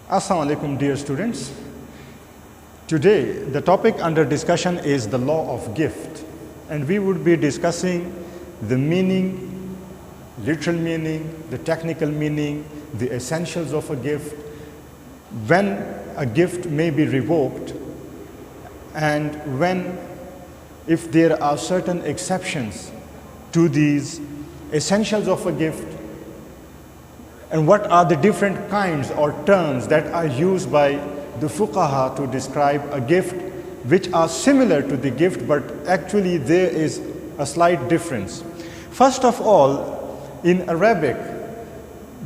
Assalamu alaikum, dear students. Today, the topic under discussion is the law of gift, and we would be discussing the meaning, literal meaning, the technical meaning, the essentials of a gift, when a gift may be revoked, and when, if there are certain exceptions to these essentials of a gift, and what are the different kinds or terms that are used by the fuqaha to describe a gift which are similar to the gift, but actually there is a slight difference. First of all, in Arabic,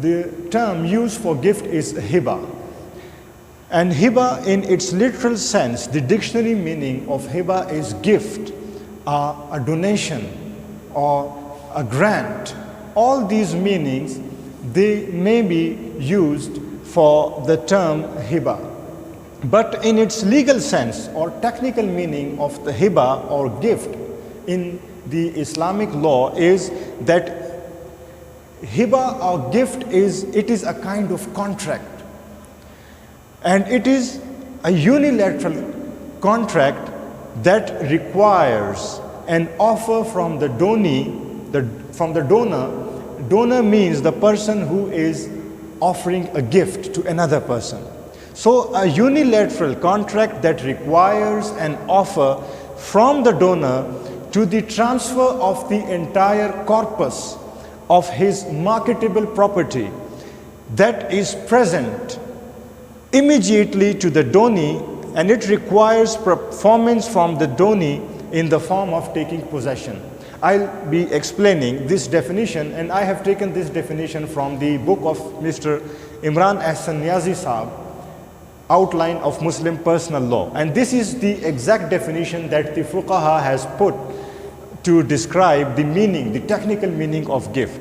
the term used for gift is hiba. And hiba, in its literal sense, the dictionary meaning of hiba is gift, a donation, or a grant. All these meanings, they may be used for the term hiba. But in its legal sense or technical meaning of the hiba or gift in the Islamic law is that hiba or gift is a kind of contract. And it is a unilateral contract that requires an offer from the donor. Donor means the person who is offering a gift to another person. So a unilateral contract that requires an offer from the donor to the transfer of the entire corpus of his marketable property that is present immediately to the donee, and it requires performance from the donee in the form of taking possession. I'll be explaining this definition, and I have taken this definition from the book of Mr. Imran Ahsan Niazi Saab, Outline of Muslim Personal Law. And this is the exact definition that the fuqaha has put to describe the meaning, the technical meaning of gift.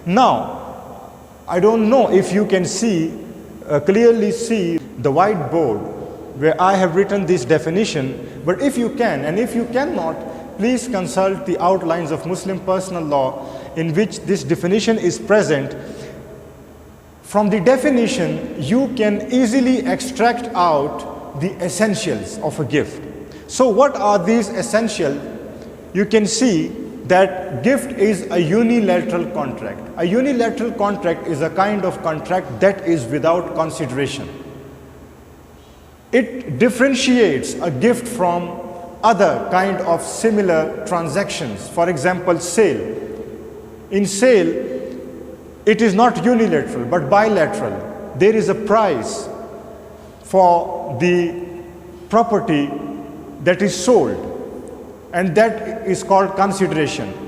Now, I don't know if you can clearly see the whiteboard where I have written this definition, but if you can, and if you cannot, please consult the Outlines of Muslim Personal Law in which this definition is present. From the definition, you can easily extract out the essentials of a gift. So what are these essentials? You can see that gift is a unilateral contract. A unilateral contract is a kind of contract that is without consideration. It differentiates a gift from other kind of similar transactions. For example, sale. In sale, it is not unilateral but bilateral. There is a price for the property that is sold, and that is called consideration.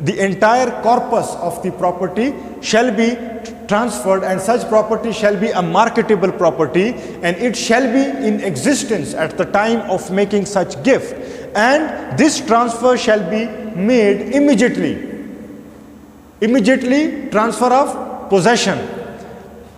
the entire corpus of the property shall be transferred, and such property shall be a marketable property, and it shall be in existence at the time of making such gift, and this transfer shall be made immediately transfer of possession।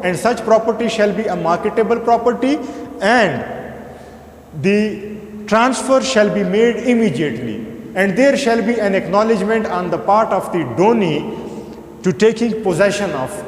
and such property shall be a marketable property, and the transfer shall be made immediately, and there shall be an acknowledgement on the part of the donee to taking possession of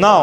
now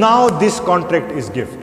now this contract is gift।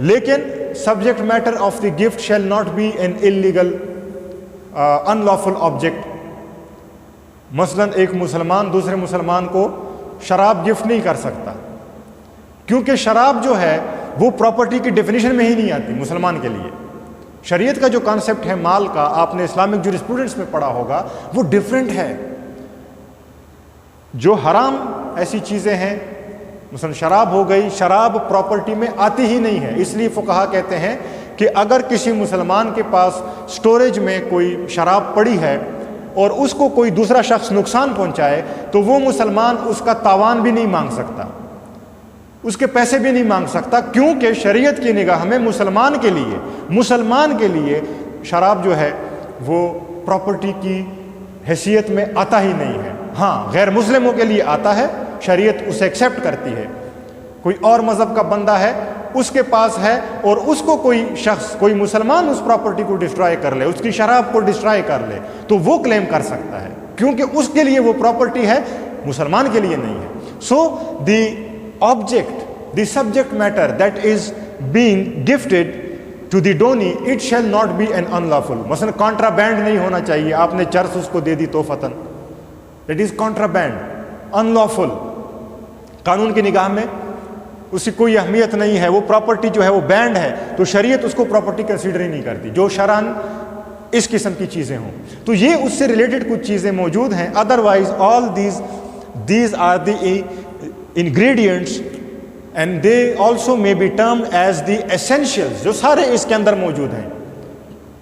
لیکن subject matter of the gift shall not be an illegal unlawful object. مثلا ایک مسلمان دوسرے مسلمان کو شراب gift نہیں کر سکتا، کیونکہ شراب جو ہے وہ پراپرٹی کی ڈیفینیشن میں ہی نہیں آتی مسلمان کے لیے. شریعت کا جو کانسیپٹ ہے مال کا، آپ نے اسلامک جورسپروڈنس میں پڑھا ہوگا، وہ ڈیفرنٹ ہے. جو حرام ایسی چیزیں ہیں، مثلا شراب ہو گئی، شراب پراپرٹی میں آتی ہی نہیں ہے. اس لیے فقہا کہتے ہیں کہ اگر کسی مسلمان کے پاس سٹوریج میں کوئی شراب پڑی ہے اور اس کو کوئی دوسرا شخص نقصان پہنچائے تو وہ مسلمان اس کا تاوان بھی نہیں مانگ سکتا، اس کے پیسے بھی نہیں مانگ سکتا، کیونکہ شریعت کی نگاہ میں مسلمان کے لیے شراب جو ہے وہ پراپرٹی کی حیثیت میں آتا ہی نہیں ہے. ہاں غیر مسلموں کے لیے آتا ہے، شریعت اسے ایکسیپٹ کرتی ہے. کوئی اور مذہب کا بندہ ہے، اس کے پاس ہے اور اس کو کوئی شخص، کوئی مسلمان اس پراپرٹی کو ڈسٹرائے کر لے، اس کی شراب کو ڈسٹرائے کر لے، تو وہ کلیم کر سکتا ہے، کیونکہ اس کے لیے وہ پراپرٹی ہے، مسلمان کے لیے نہیں ہے. سو دی object, the subject matter that is being gifted to the donee, it shall not be an unlawful. مثلا کانٹرابینڈ نہیں ہونا چاہیے، آپ نے چرس اس کو دے دی توفتاً، that is contraband, unlawful. قانون کی نگاہ میں اس کی کوئی اہمیت نہیں ہے، وہ پراپرٹی جو ہے وہ بینڈ ہے، تو شریعت اس کو پراپرٹی کنسیڈر ہی نہیں کرتی جو شرعاً اس قسم کی چیزیں ہوں. تو یہ اس سے ریلیٹڈ کچھ چیزیں موجود ہیں. Otherwise all these are the ingredients and they also may be termed as the essentials، جو سارے اس کے اندر موجود ہیں.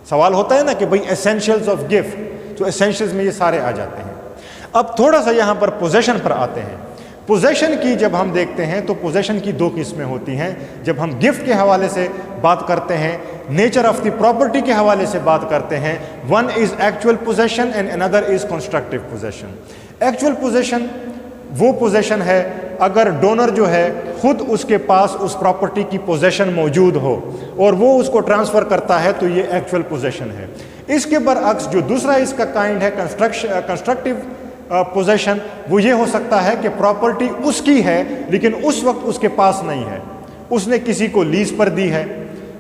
سوال ہوتا ہے نا کہ بھئی essentials of gift، تو essentials میں یہ سارے آ جاتے ہیں. اب تھوڑا سا یہاں پر possession پر آتے ہیں. possession کی جب ہم دیکھتے ہیں تو possession کی دو قسمیں ہوتی ہیں. جب ہم gift کے حوالے سے بات کرتے ہیں، nature of the property کے حوالے سے بات کرتے ہیں، one is actual possession and another is constructive possession. actual possession وہ پوزیشن ہے اگر ڈونر جو ہے خود اس کے پاس اس پراپرٹی کی پوزیشن موجود ہو اور وہ اس کو ٹرانسفر کرتا ہے تو یہ ایکچوئل پوزیشن ہے. اس کے برعکس جو دوسرا اس کا کائنڈ ہے کنسٹرکٹیو پوزیشن، وہ یہ ہو سکتا ہے کہ پراپرٹی اس کی ہے لیکن اس وقت اس کے پاس نہیں ہے، اس نے کسی کو لیز پر دی ہے،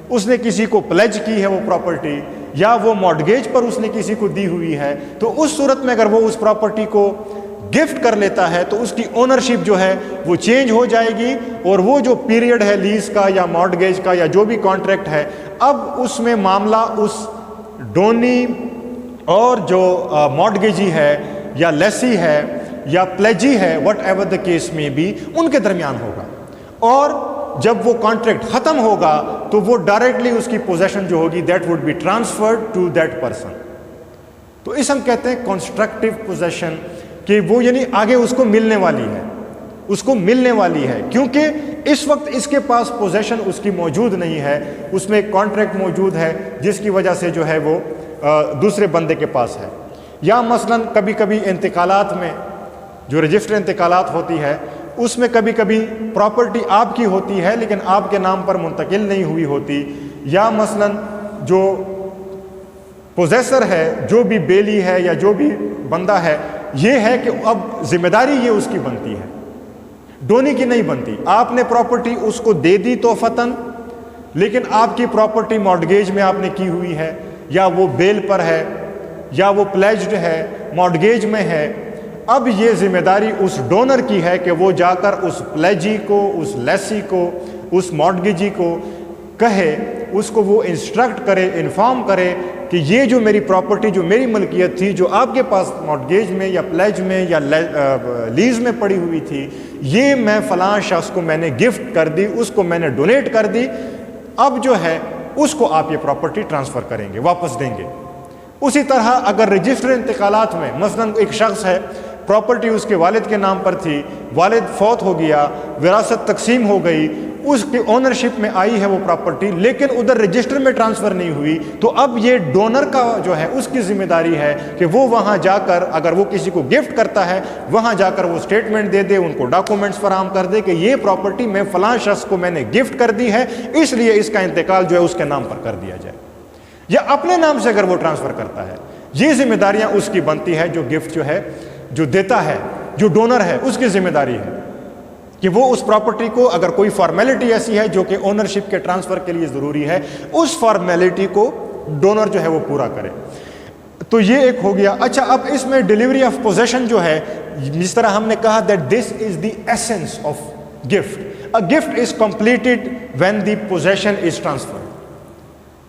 اس نے کسی کو پلیج کی ہے وہ پراپرٹی، یا وہ مارٹگیج پر اس نے کسی کو دی ہوئی ہے. تو اس صورت میں اگر وہ اس پراپرٹی کو گفٹ کر لیتا ہے تو اس کی اونرشپ جو ہے وہ چینج ہو جائے گی، اور وہ جو پیریڈ ہے لیز کا یا مارٹگیج کا یا جو بھی کانٹریکٹ ہے، اب اس میں معاملہ اس ڈونی اور جو مارٹگیجی ہے یا لیسی ہے یا پلیجی ہے، وٹ ایور دا کیس میں بھی، ان کے درمیان ہوگا. اور جب وہ کانٹریکٹ ختم ہوگا تو وہ ڈائریکٹلی اس کی پوزیشن جو ہوگی that would be transferred to that person. تو اس ہم کہتے ہیں کنسٹرکٹیو پوزیشن، کہ وہ یعنی آگے اس کو ملنے والی ہے، کیونکہ اس وقت اس کے پاس پوزیشن اس کی موجود نہیں ہے، اس میں ایک کانٹریکٹ موجود ہے جس کی وجہ سے جو ہے وہ دوسرے بندے کے پاس ہے. یا مثلا کبھی کبھی انتقالات میں جو رجسٹر انتقالات ہوتی ہے اس میں کبھی کبھی پراپرٹی آپ کی ہوتی ہے لیکن آپ کے نام پر منتقل نہیں ہوئی ہوتی. یا مثلا جو پوزیسر ہے، جو بھی بیلی ہے یا جو بھی بندہ ہے، یہ ہے کہ اب ذمہ داری یہ اس کی بنتی ہے، ڈونی کی نہیں بنتی. آپ نے پراپرٹی اس کو دے دی توفتاً، لیکن آپ کی پراپرٹی مارٹگیج میں آپ نے کی ہوئی ہے، یا وہ بیل پر ہے، یا وہ پلیجڈ ہے، مارٹگیج میں ہے. اب یہ ذمہ داری اس ڈونر کی ہے کہ وہ جا کر اس پلیجی کو، اس لیسی کو، اس مارٹگیجی کو کہے، اس کو وہ انسٹرکٹ کرے، انفارم کرے کہ یہ جو میری پراپرٹی، جو میری ملکیت تھی، جو آپ کے پاس مارٹگیج میں یا پلیج میں یا لیز میں پڑی ہوئی تھی، یہ میں فلاں شخص کو میں نے گفٹ کر دی، اس کو میں نے ڈونیٹ کر دی، اب جو ہے اس کو آپ یہ پراپرٹی ٹرانسفر کریں گے، واپس دیں گے. اسی طرح اگر رجسٹر انتقالات میں مثلا ایک شخص ہے، پراپرٹی اس کے والد کے نام پر تھی، والد فوت ہو گیا، وراثت تقسیم ہو گئی، اس کی اونرشپ میں آئی ہے وہ پراپرٹی، لیکن ادھر رجسٹر میں ٹرانسفر نہیں ہوئی، تو اب یہ ڈونر کا جو ہے اس کی ذمہ داری ہے کہ وہ وہاں جا کر، اگر وہ کسی کو گفٹ کرتا ہے، وہاں جا کر وہ اسٹیٹمنٹ دے دے، ان کو ڈاکومنٹس فراہم کر دے کہ یہ پراپرٹی میں فلاں شخص کو میں نے گفٹ کر دی ہے، اس لیے اس کا انتقال جو ہے اس کے نام پر کر دیا جائے. یا اپنے نام سے اگر وہ ٹرانسفر کرتا ہے، یہ ذمہ داریاں اس کی بنتی ہے، جو گفٹ جو ہے جو دیتا ہے، جو ڈونر ہے، اس کی ذمہ داری ہے کہ وہ اس پراپرٹی کو, اگر کوئی فارمیلٹی ایسی ہے جو کہ اونرشپ کے ٹرانسفر کے لیے ضروری ہے, اس فارمیلٹی کو ڈونر جو ہے وہ پورا کرے. تو یہ ایک ہو گیا. اچھا, اب اس میں ڈیلیوری آف پوزیشن جو ہے, جس طرح ہم نے کہا that this is the essence of gift. A gift is completed when the possession is transferred.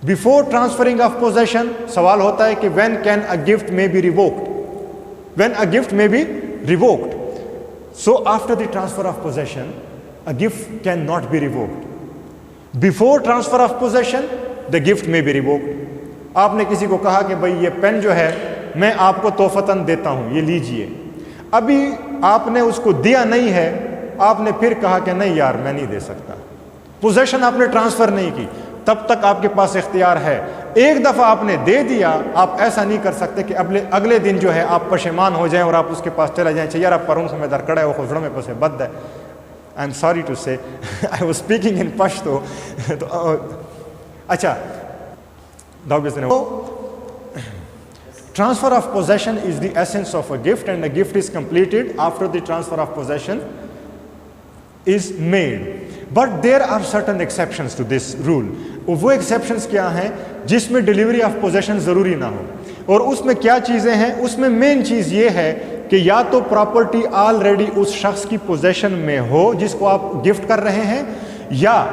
Before transferring of possession, سوال ہوتا ہے کہ when can a gift may be revoked? When a gift may be revoked. So after the transfer of possession, a gift cannot be revoked. Before transfer of possession, the gift may be revoked. آپ نے کسی کو کہا کہ بھئی یہ pain جو ہے میں آپ کو تحفتاً دیتا ہوں, یہ لیجئے. ابھی آپ نے اس کو دیا نہیں ہے, آپ نے پھر کہا کہ نہیں یار میں نہیں دے سکتا. پوزیشن آپ نے ٹرانسفر نہیں کی, تب تک آپ کے پاس اختیار ہے. ایک دفعہ آپ نے دے دیا, آپ ایسا نہیں کر سکتے کہ اگلے دن جو ہے آپ پشیمان ہو جائیں اور آپ اس کے پاس چلے جائیں. یار آپ پروں سے میں در کڑا ہے وہ خزڑوں میں پسے بد ہے. آئی ایم سوری ٹو سے آئی واز اسپیکنگ ان پشتو. اچھا, transfer of possession is the essence of a gift, and a gift is completed after the transfer of possession is made. But there are certain exceptions to this rule. وہ exceptions کیا ہیں جس میں delivery of position ضروری نہ ہو, اور اس میں کیا چیزیں ہیں؟ اس میں مین چیز یہ ہے کہ یا تو پراپرٹی آلریڈی اس شخص کی پوزیشن میں ہو جس کو آپ گفٹ کر رہے ہیں, یا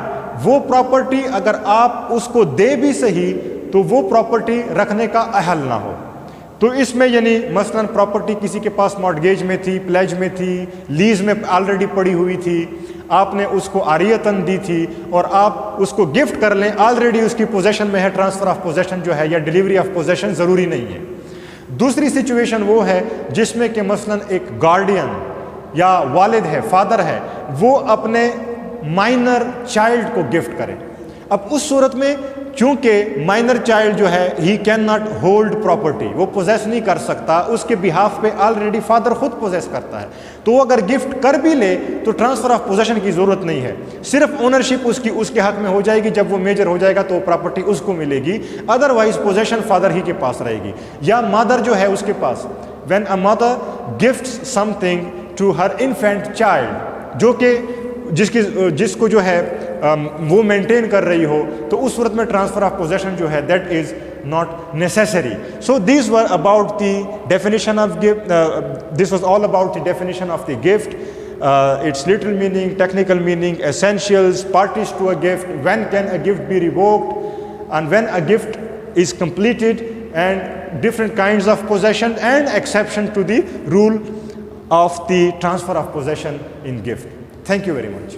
وہ پراپرٹی اگر آپ اس کو دے بھی صحیح تو وہ پراپرٹی رکھنے کا اہل نہ ہو. تو اس میں یعنی مثلاً پراپرٹی کسی کے پاس مارٹگیج میں تھی, پلیج میں تھی, لیز میں آلریڈی پڑی ہوئی تھی, آپ نے اس کو عاریتاً دی تھی اور آپ اس کو گفٹ کر لیں, آلریڈی اس کی پوزیشن میں ہے, ٹرانسفر آف پوزیشن جو ہے یا ڈیلیوری آف پوزیشن ضروری نہیں ہے. دوسری سچویشن وہ ہے جس میں کہ مثلاً ایک گارڈین یا والد ہے, فادر ہے, وہ اپنے مائنر چائلڈ کو گفٹ کرے. اب اس صورت میں چونکہ مائنر چائلڈ جو ہے he can not hold property, وہ پوزیس نہیں کر سکتا, اس کے بہاف پہ آلریڈی فادر خود پوزیس کرتا ہے, تو وہ اگر گفٹ کر بھی لے تو ٹرانسفر آف پوزیشن کی ضرورت نہیں ہے, صرف اونرشپ اس کے حق میں ہو جائے گی. جب وہ میجر ہو جائے گا تو پراپرٹی اس کو ملے گی, ادروائز پوزیشن فادر ہی کے پاس رہے گی. یا مادر جو ہے اس کے پاس, when a mother gifts something to her infant child, جو کہ جس کو جو ہے وہ مینٹین کر رہی ہو, تو اس صورت میں ٹرانسفر آف پوزیشن جو ہے that is not necessary. So these were about the definition of gift. This was all about the definition of the gift, its literal meaning, technical meaning, essentials, parties to a gift, when can a gift be revoked, and when a gift is completed, and different kinds of possession and exception to the rule of the transfer of possession in gift. Thank you very much.